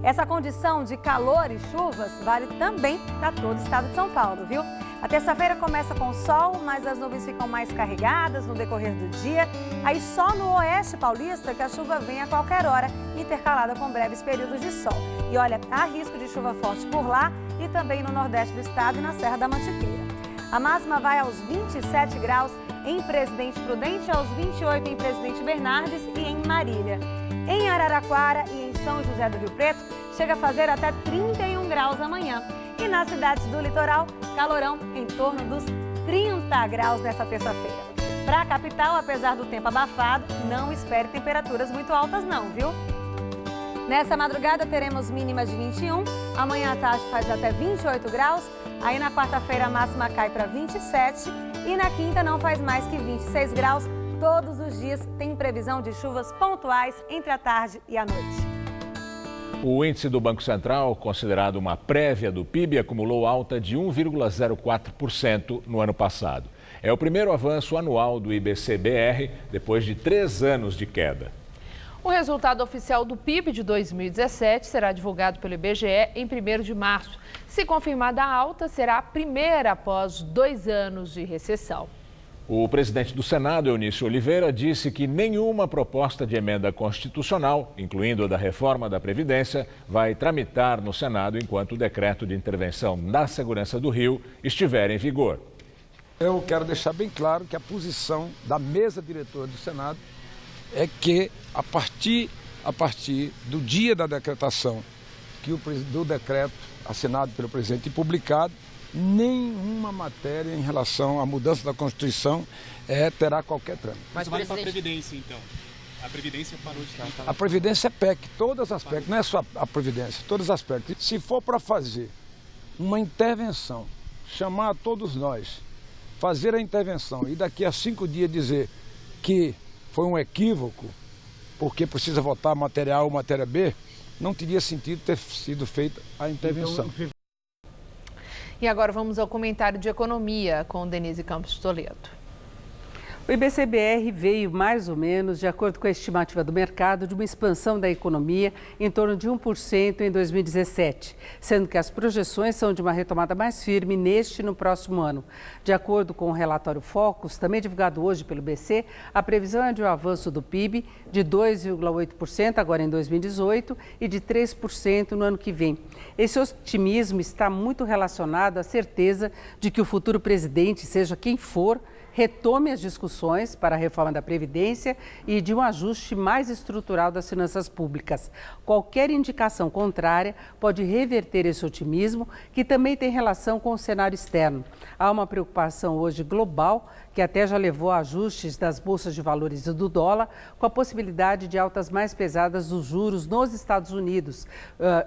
Essa condição de calor e chuvas vale também para todo o estado de São Paulo, viu? A terça-feira começa com sol, mas as nuvens ficam mais carregadas no decorrer do dia. Aí só no oeste paulista que a chuva vem a qualquer hora, intercalada com breves períodos de sol. E olha, há risco de chuva forte por lá e também no nordeste do estado e na Serra da Mantiqueira. A máxima vai aos 27 graus em Presidente Prudente, aos 28 em Presidente Bernardes e em Marília. Em Araraquara e em São José do Rio Preto, chega a fazer até 31 graus amanhã. E nas cidades do litoral, calorão em torno dos 30 graus nessa terça-feira. Para a capital, apesar do tempo abafado, não espere temperaturas muito altas não, viu? Nessa madrugada teremos mínima de 21, amanhã à tarde faz até 28 graus, aí na quarta-feira a máxima cai para 27 e na quinta não faz mais que 26 graus. Todos os dias tem previsão de chuvas pontuais entre a tarde e a noite. O índice do Banco Central, considerado uma prévia do PIB, acumulou alta de 1,04% no ano passado. É o primeiro avanço anual do IBC-BR depois de 3 anos de queda. O resultado oficial do PIB de 2017 será divulgado pelo IBGE em 1º de março. Se confirmada a alta, será a primeira após 2 anos de recessão. O presidente do Senado, Eunício Oliveira, disse que nenhuma proposta de emenda constitucional, incluindo a da reforma da Previdência, vai tramitar no Senado enquanto o decreto de intervenção na segurança do Rio estiver em vigor. Eu quero deixar bem claro que a posição da mesa diretora do Senado é que, a partir do dia da decretação, do decreto assinado pelo presidente e publicado, nenhuma matéria em relação à mudança da Constituição terá qualquer trâmite. Mas vale para a Previdência, então? A Previdência parou de estar. A Previdência é PEC, todos os aspectos, não é só a Previdência, todos os aspectos. Se for para fazer uma intervenção, chamar todos nós, fazer a intervenção e daqui a 5 dias dizer que foi um equívoco, porque precisa votar matéria A ou matéria B, não teria sentido ter sido feita a intervenção. E agora vamos ao comentário de economia com Denise Campos Toledo. O IBC-BR veio mais ou menos, de acordo com a estimativa do mercado, de uma expansão da economia em torno de 1% em 2017, sendo que as projeções são de uma retomada mais firme neste e no próximo ano. De acordo com o relatório Focus, também divulgado hoje pelo BC, a previsão é de um avanço do PIB de 2,8% agora em 2018 e de 3% no ano que vem. Esse otimismo está muito relacionado à certeza de que o futuro presidente, seja quem for, retome as discussões para a reforma da Previdência e de um ajuste mais estrutural das finanças públicas. Qualquer indicação contrária pode reverter esse otimismo, que também tem relação com o cenário externo. Há uma preocupação hoje global que até já levou a ajustes das bolsas de valores e do dólar, com a possibilidade de altas mais pesadas dos juros nos Estados Unidos,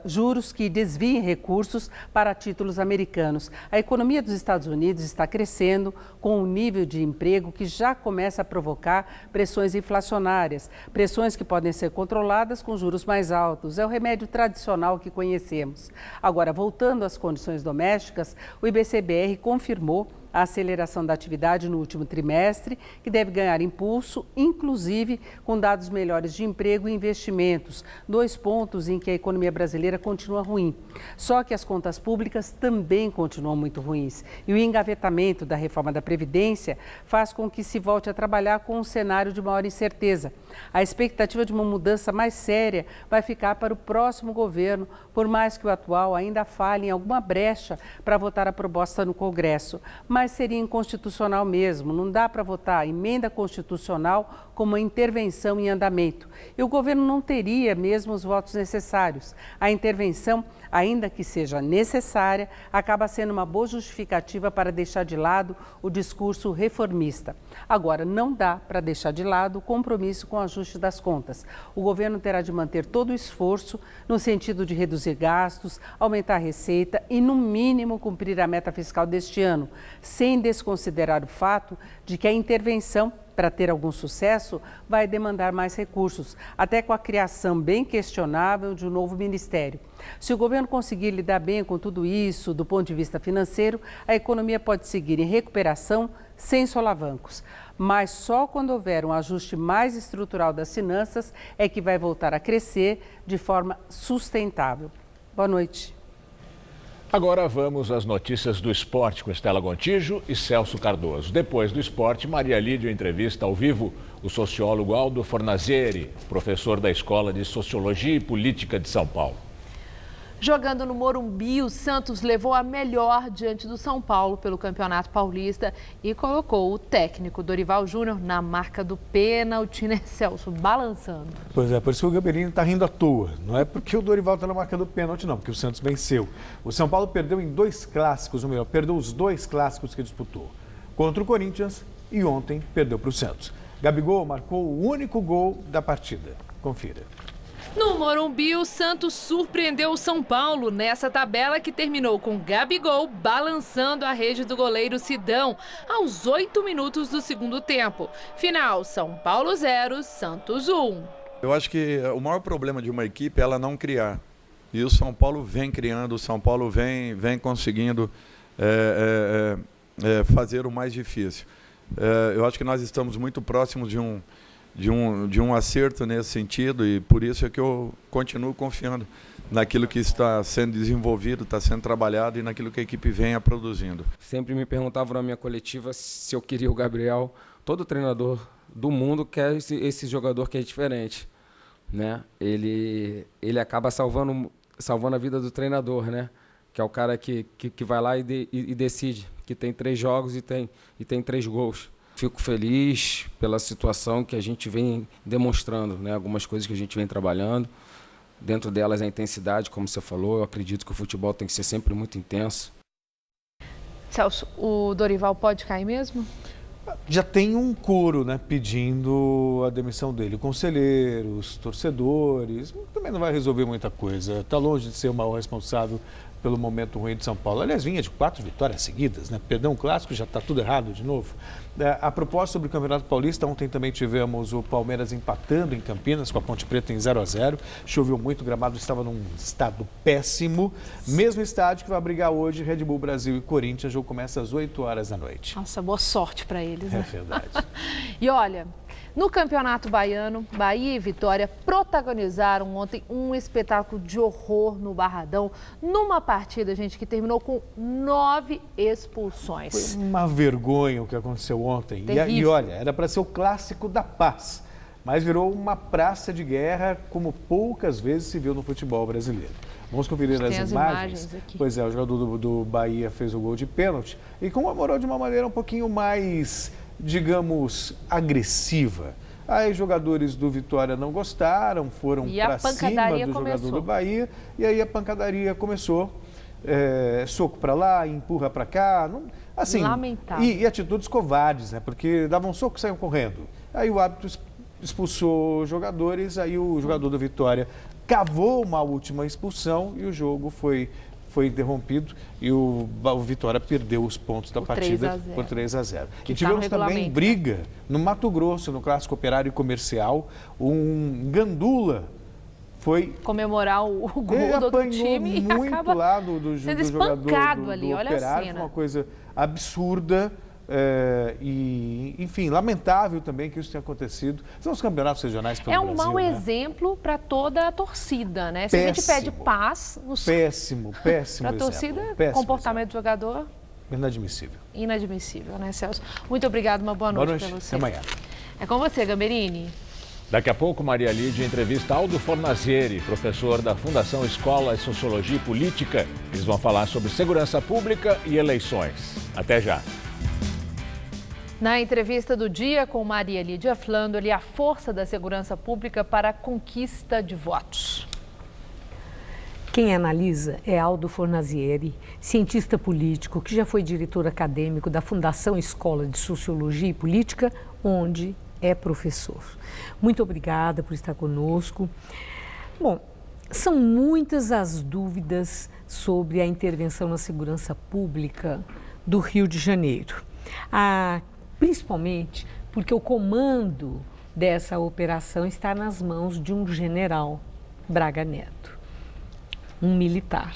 juros que desviem recursos para títulos americanos. A economia dos Estados Unidos está crescendo com um nível de emprego que já começa a provocar pressões inflacionárias, pressões que podem ser controladas com juros mais altos. É o remédio tradicional que conhecemos. Agora, voltando às condições domésticas, o IBCBR confirmou a aceleração da atividade no último trimestre, que deve ganhar impulso, inclusive com dados melhores de emprego e investimentos, 2 pontos em que a economia brasileira continua ruim. Só que as contas públicas também continuam muito ruins e o engavetamento da reforma da Previdência faz com que se volte a trabalhar com um cenário de maior incerteza. A expectativa de uma mudança mais séria vai ficar para o próximo governo, por mais que o atual ainda fale em alguma brecha para votar a proposta no Congresso. Mas seria inconstitucional mesmo, não dá para votar a emenda constitucional como uma intervenção em andamento. E o governo não teria mesmo os votos necessários. A intervenção, ainda que seja necessária, acaba sendo uma boa justificativa para deixar de lado o discurso reformista. Agora, não dá para deixar de lado o compromisso com o ajuste das contas. O governo terá de manter todo o esforço no sentido de reduzir gastos, aumentar a receita e, no mínimo, cumprir a meta fiscal deste ano, sem desconsiderar o fato de que a intervenção, para ter algum sucesso, vai demandar mais recursos, até com a criação bem questionável de um novo ministério. Se o governo conseguir lidar bem com tudo isso, do ponto de vista financeiro, a economia pode seguir em recuperação sem solavancos. Mas só quando houver um ajuste mais estrutural das finanças é que vai voltar a crescer de forma sustentável. Boa noite. Agora vamos às notícias do esporte com Estela Gontijo e Celso Cardoso. Depois do esporte, Maria Lídia entrevista ao vivo o sociólogo Aldo Fornazieri, professor da Escola de Sociologia e Política de São Paulo. Jogando no Morumbi, o Santos levou a melhor diante do São Paulo pelo Campeonato Paulista e colocou o técnico Dorival Júnior na marca do pênalti, né, Celso? Balançando. Pois é, por isso que o Gamberini está rindo à toa. Não é porque o Dorival está na marca do pênalti, não, porque o Santos venceu. O São Paulo perdeu em 2 clássicos, ou melhor, perdeu os 2 clássicos que disputou. Contra o Corinthians e ontem perdeu para o Santos. Gabigol marcou o único gol da partida. Confira. No Morumbi, o Santos surpreendeu o São Paulo nessa tabela que terminou com Gabigol balançando a rede do goleiro Sidão aos 8 minutos do segundo tempo. Final, São Paulo 0, Santos 1. Eu acho que o maior problema de uma equipe é ela não criar. E o São Paulo vem criando, o São Paulo vem conseguindo fazer o mais difícil. Eu acho que nós estamos muito próximos de um acerto nesse sentido e por isso é que eu continuo confiando naquilo que está sendo desenvolvido, está sendo trabalhado e naquilo que a equipe venha produzindo. Sempre me perguntavam na minha coletiva se eu queria o Gabriel. Todo treinador do mundo quer esse jogador que é diferente, né? Ele acaba salvando a vida do treinador, né? Que é o cara que vai lá e decide, que tem 3 jogos e tem 3 gols. Fico feliz pela situação que a gente vem demonstrando, né? Algumas coisas que a gente vem trabalhando. Dentro delas a intensidade, como você falou. Eu acredito que o futebol tem que ser sempre muito intenso. Celso, o Dorival pode cair mesmo? Já tem um coro, né, pedindo a demissão dele. Conselheiros, torcedores, também não vai resolver muita coisa. Está longe de ser o maior responsável pelo momento ruim de São Paulo. Aliás, vinha de 4 vitórias seguidas, né? Perdão, um clássico, já está tudo errado de novo. A propósito sobre o Campeonato Paulista, ontem também tivemos o Palmeiras empatando em Campinas com a Ponte Preta em 0-0. Choveu muito, o gramado estava num estado péssimo. Mesmo estádio que vai abrigar hoje Red Bull Brasil e Corinthians. O jogo começa às 8 horas da noite. Nossa, boa sorte para eles, né? É verdade. E olha, no Campeonato Baiano, Bahia e Vitória protagonizaram ontem um espetáculo de horror no Barradão, numa partida, gente, que terminou com 9 expulsões. Foi uma vergonha o que aconteceu ontem. E olha, era para ser o clássico da paz, mas virou uma praça de guerra como poucas vezes se viu no futebol brasileiro. Vamos conferir as imagens aqui. Pois é, o jogador do Bahia fez o gol de pênalti e comemorou de uma maneira um pouquinho mais, digamos, agressiva. Aí jogadores do Vitória não gostaram, foram para cima do jogador do Bahia e aí a pancadaria começou. soco para lá, empurra para cá, não, assim, lamentável. E atitudes covardes, né? Porque davam um soco e saíam correndo. Aí o árbitro expulsou jogadores, aí o jogador do Vitória cavou uma última expulsão e o jogo foi interrompido e o Vitória perdeu os pontos da partida por 3-0. E tivemos também briga no Mato Grosso, no Clássico Operário e Comercial, um gandula foi comemorar o gol do outro time e acaba lá do sendo espancado do ali, olha Operário, a cena. foi uma coisa absurda. E, enfim, lamentável também que isso tenha acontecido. São os campeonatos regionais pelo Brasil. É um mau exemplo para toda a torcida, né? Se a gente pede paz... Péssimo para a torcida, comportamento do jogador... Inadmissível. Inadmissível, né, Celso? Muito obrigado, uma boa noite para você. Até amanhã. É com você, Gamberini. Daqui a pouco, Maria Lídia entrevista Aldo Fornazieri, professor da Fundação Escola de Sociologia e Política. Eles vão falar sobre segurança pública e eleições. Até já. Na entrevista do dia com Maria Lídia Flandoli, a força da segurança pública para a conquista de votos. Quem analisa é Aldo Fornazieri, cientista político que já foi diretor acadêmico da Fundação Escola de Sociologia e Política, onde é professor. Muito obrigada por estar conosco. Bom, são muitas as dúvidas sobre a intervenção na segurança pública do Rio de Janeiro. Principalmente porque o comando dessa operação está nas mãos de um general, Braga Neto, um militar.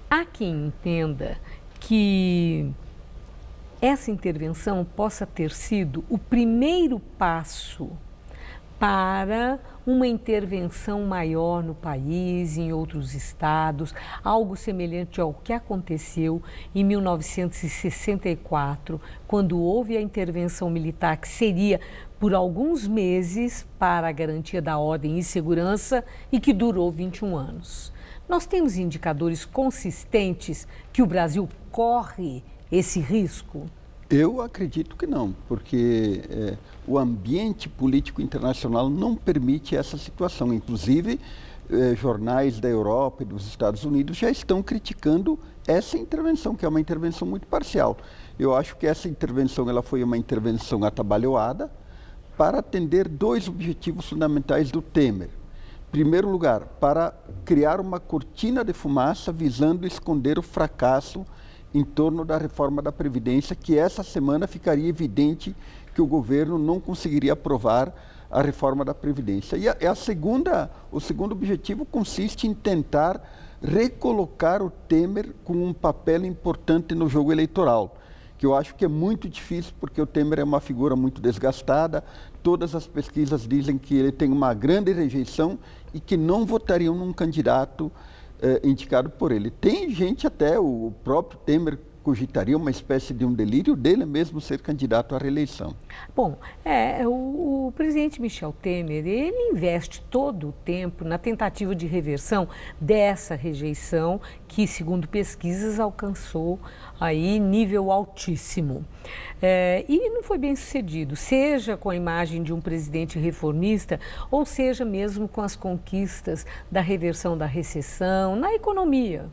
Há quem entenda que essa intervenção possa ter sido o primeiro passo para uma intervenção maior no país, em outros estados, algo semelhante ao que aconteceu em 1964, quando houve a intervenção militar, que seria por alguns meses para a garantia da ordem e segurança e que durou 21 anos. Nós temos indicadores consistentes que o Brasil corre esse risco? Eu acredito que não, porque o ambiente político internacional não permite essa situação. Inclusive, jornais da Europa e dos Estados Unidos já estão criticando essa intervenção, que é uma intervenção muito parcial. Eu acho que essa intervenção ela foi uma intervenção atabalhoada para atender dois objetivos fundamentais do Temer. Em primeiro lugar, para criar uma cortina de fumaça visando esconder o fracasso em torno da reforma da Previdência, que essa semana ficaria evidente que o governo não conseguiria aprovar a reforma da Previdência. E o segundo objetivo consiste em tentar recolocar o Temer com um papel importante no jogo eleitoral, que eu acho que é muito difícil, porque o Temer é uma figura muito desgastada, todas as pesquisas dizem que ele tem uma grande rejeição e que não votariam num candidato indicado por ele. Tem gente, até o próprio Temer cogitaria uma espécie de um delírio dele mesmo ser candidato à reeleição. Bom, o presidente Michel Temer, ele investe todo o tempo na tentativa de reversão dessa rejeição que, segundo pesquisas, alcançou aí nível altíssimo. E não foi bem sucedido, seja com a imagem de um presidente reformista, ou seja mesmo com as conquistas da reversão da recessão na economia.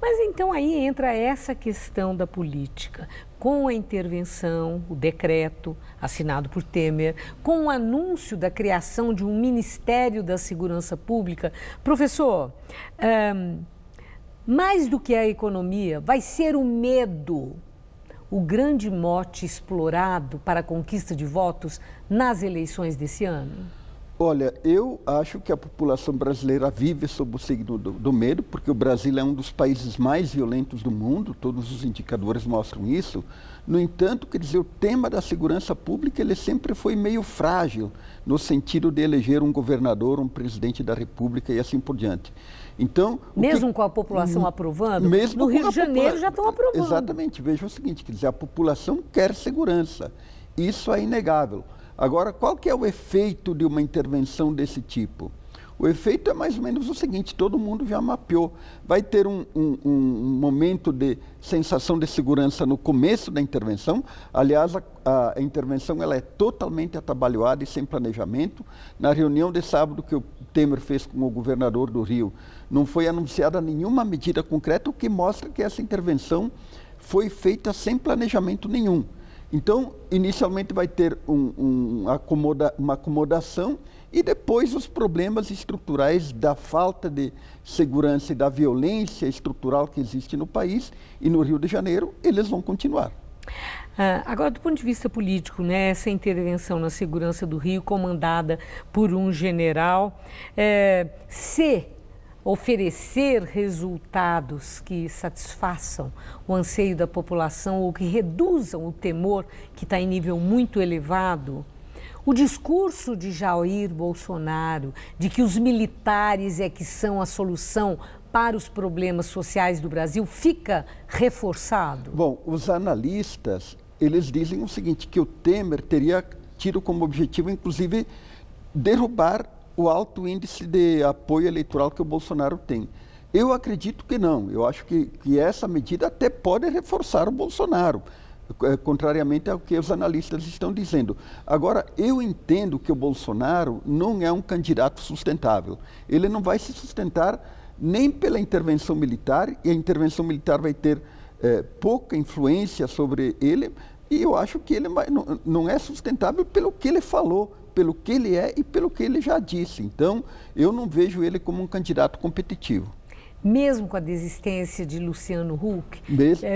Mas então aí entra essa questão da política, com a intervenção, o decreto assinado por Temer, com o anúncio da criação de um Ministério da Segurança Pública. Professor, mais do que a economia, vai ser o medo, o grande mote explorado para a conquista de votos nas eleições desse ano? Olha, eu acho que a população brasileira vive sob o signo do medo, porque o Brasil é um dos países mais violentos do mundo, todos os indicadores mostram isso. No entanto, quer dizer, o tema da segurança pública ele sempre foi meio frágil, no sentido de eleger um governador, um presidente da República e assim por diante. Então, mesmo com a população aprovando, no Rio de Janeiro já estão aprovando. Exatamente, veja o seguinte, quer dizer, a população quer segurança, isso é inegável. Agora, qual que é o efeito de uma intervenção desse tipo? O efeito é mais ou menos o seguinte, todo mundo já mapeou. Vai ter um momento de sensação de segurança no começo da intervenção. Aliás, a intervenção ela é totalmente atabalhoada e sem planejamento. Na reunião de sábado que o Temer fez com o governador do Rio, não foi anunciada nenhuma medida concreta, o que mostra que essa intervenção foi feita sem planejamento nenhum. Então, inicialmente vai ter uma acomodação e depois os problemas estruturais da falta de segurança e da violência estrutural que existe no país e no Rio de Janeiro, eles vão continuar. Agora, do ponto de vista político, né, essa intervenção na segurança do Rio, comandada por um general, se oferecer resultados que satisfaçam o anseio da população ou que reduzam o temor que está em nível muito elevado, o discurso de Jair Bolsonaro de que os militares é que são a solução para os problemas sociais do Brasil fica reforçado? Bom, os analistas, eles dizem o seguinte, que o Temer teria tido como objetivo, inclusive, derrubar o alto índice de apoio eleitoral que o Bolsonaro tem. Eu acredito que não. Eu acho que essa medida até pode reforçar o Bolsonaro, contrariamente ao que os analistas estão dizendo. Agora, eu entendo que o Bolsonaro não é um candidato sustentável. Ele não vai se sustentar nem pela intervenção militar, e a intervenção militar vai ter pouca influência sobre ele, e eu acho que ele não é sustentável pelo que ele falou, pelo que ele é e pelo que ele já disse. Então, eu não vejo ele como um candidato competitivo. Mesmo com a desistência de Luciano Huck,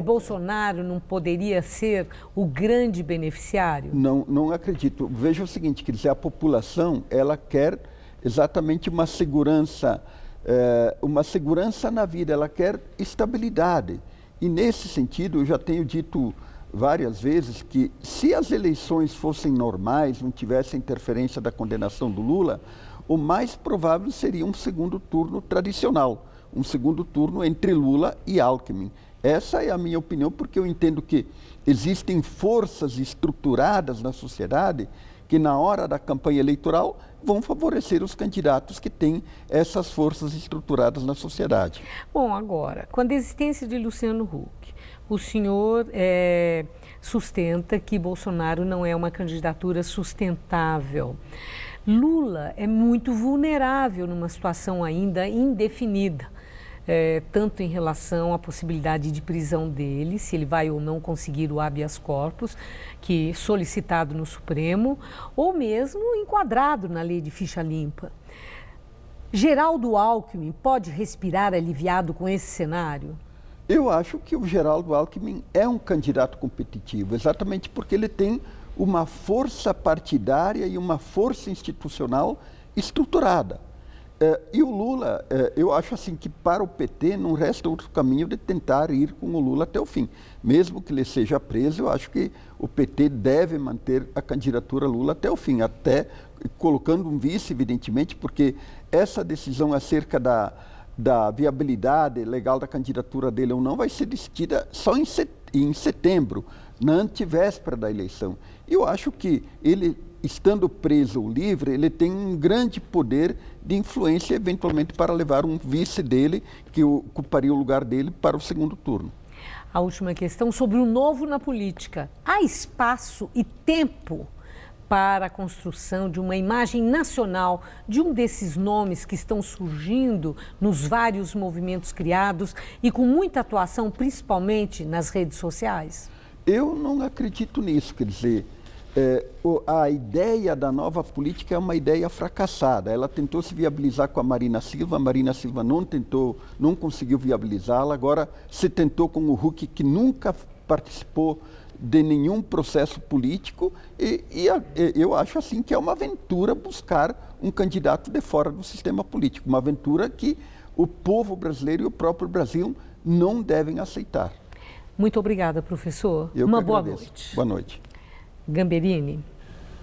Bolsonaro não poderia ser o grande beneficiário? Não acredito. Veja o seguinte, quer dizer, a população, ela quer exatamente uma segurança na vida, ela quer estabilidade. E nesse sentido, eu já tenho dito várias vezes que se as eleições fossem normais, não tivesse interferência da condenação do Lula, o mais provável seria um segundo turno tradicional, um segundo turno entre Lula e Alckmin. Essa é a minha opinião, porque eu entendo que existem forças estruturadas na sociedade que na hora da campanha eleitoral vão favorecer os candidatos que têm essas forças estruturadas na sociedade. Bom, agora, com a desistência de Luciano Huck, o senhor sustenta que Bolsonaro não é uma candidatura sustentável. Lula é muito vulnerável numa situação ainda indefinida, tanto em relação à possibilidade de prisão dele, se ele vai ou não conseguir o habeas corpus, que solicitado no Supremo, ou mesmo enquadrado na lei de ficha limpa. Geraldo Alckmin pode respirar aliviado com esse cenário? Eu acho que o Geraldo Alckmin é um candidato competitivo, exatamente porque ele tem uma força partidária e uma força institucional estruturada. E o Lula, eu acho assim que para o PT não resta outro caminho de tentar ir com o Lula até o fim. Mesmo que ele seja preso, eu acho que o PT deve manter a candidatura Lula até o fim, até colocando um vice, evidentemente, porque essa decisão acerca da viabilidade legal da candidatura dele ou não vai ser decidida só em setembro, na antevéspera da eleição. E eu acho que ele, estando preso ou livre, ele tem um grande poder de influência, eventualmente, para levar um vice dele, que ocuparia o lugar dele, para o segundo turno. A última questão sobre o novo na política. Há espaço e tempo para a construção de uma imagem nacional de um desses nomes que estão surgindo nos vários movimentos criados e com muita atuação, principalmente nas redes sociais? Eu não acredito nisso, quer dizer, a ideia da nova política é uma ideia fracassada. Ela tentou se viabilizar com a Marina Silva não conseguiu viabilizá-la, agora se tentou com o Huck, que nunca participou de nenhum processo político, e eu acho assim que é uma aventura buscar um candidato de fora do sistema político, uma aventura que o povo brasileiro e o próprio Brasil não devem aceitar. Muito obrigada, professor. Eu uma que boa agradeço. noite. Boa noite. Gamberini.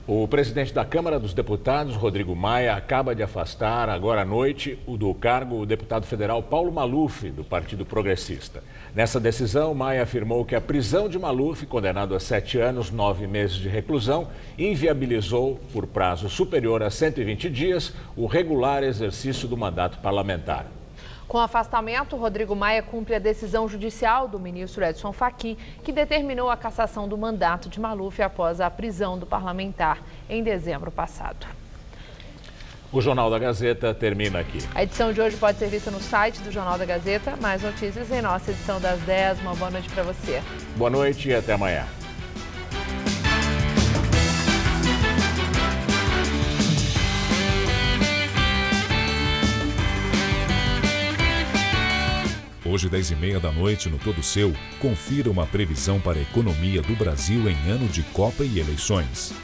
O presidente da Câmara dos Deputados, Rodrigo Maia, acaba de afastar agora à noite do cargo o deputado federal Paulo Maluf, do Partido Progressista. Nessa decisão, Maia afirmou que a prisão de Maluf, condenado a 7 anos, 9 meses de reclusão, inviabilizou, por prazo superior a 120 dias, o regular exercício do mandato parlamentar. Com o afastamento, Rodrigo Maia cumpre a decisão judicial do ministro Edson Fachin, que determinou a cassação do mandato de Maluf após a prisão do parlamentar em dezembro passado. O Jornal da Gazeta termina aqui. A edição de hoje pode ser vista no site do Jornal da Gazeta. Mais notícias em nossa edição das 10. Uma boa noite para você. Boa noite e até amanhã. Hoje, 10h30 da noite, no Todo Seu, confira uma previsão para a economia do Brasil em ano de Copa e eleições.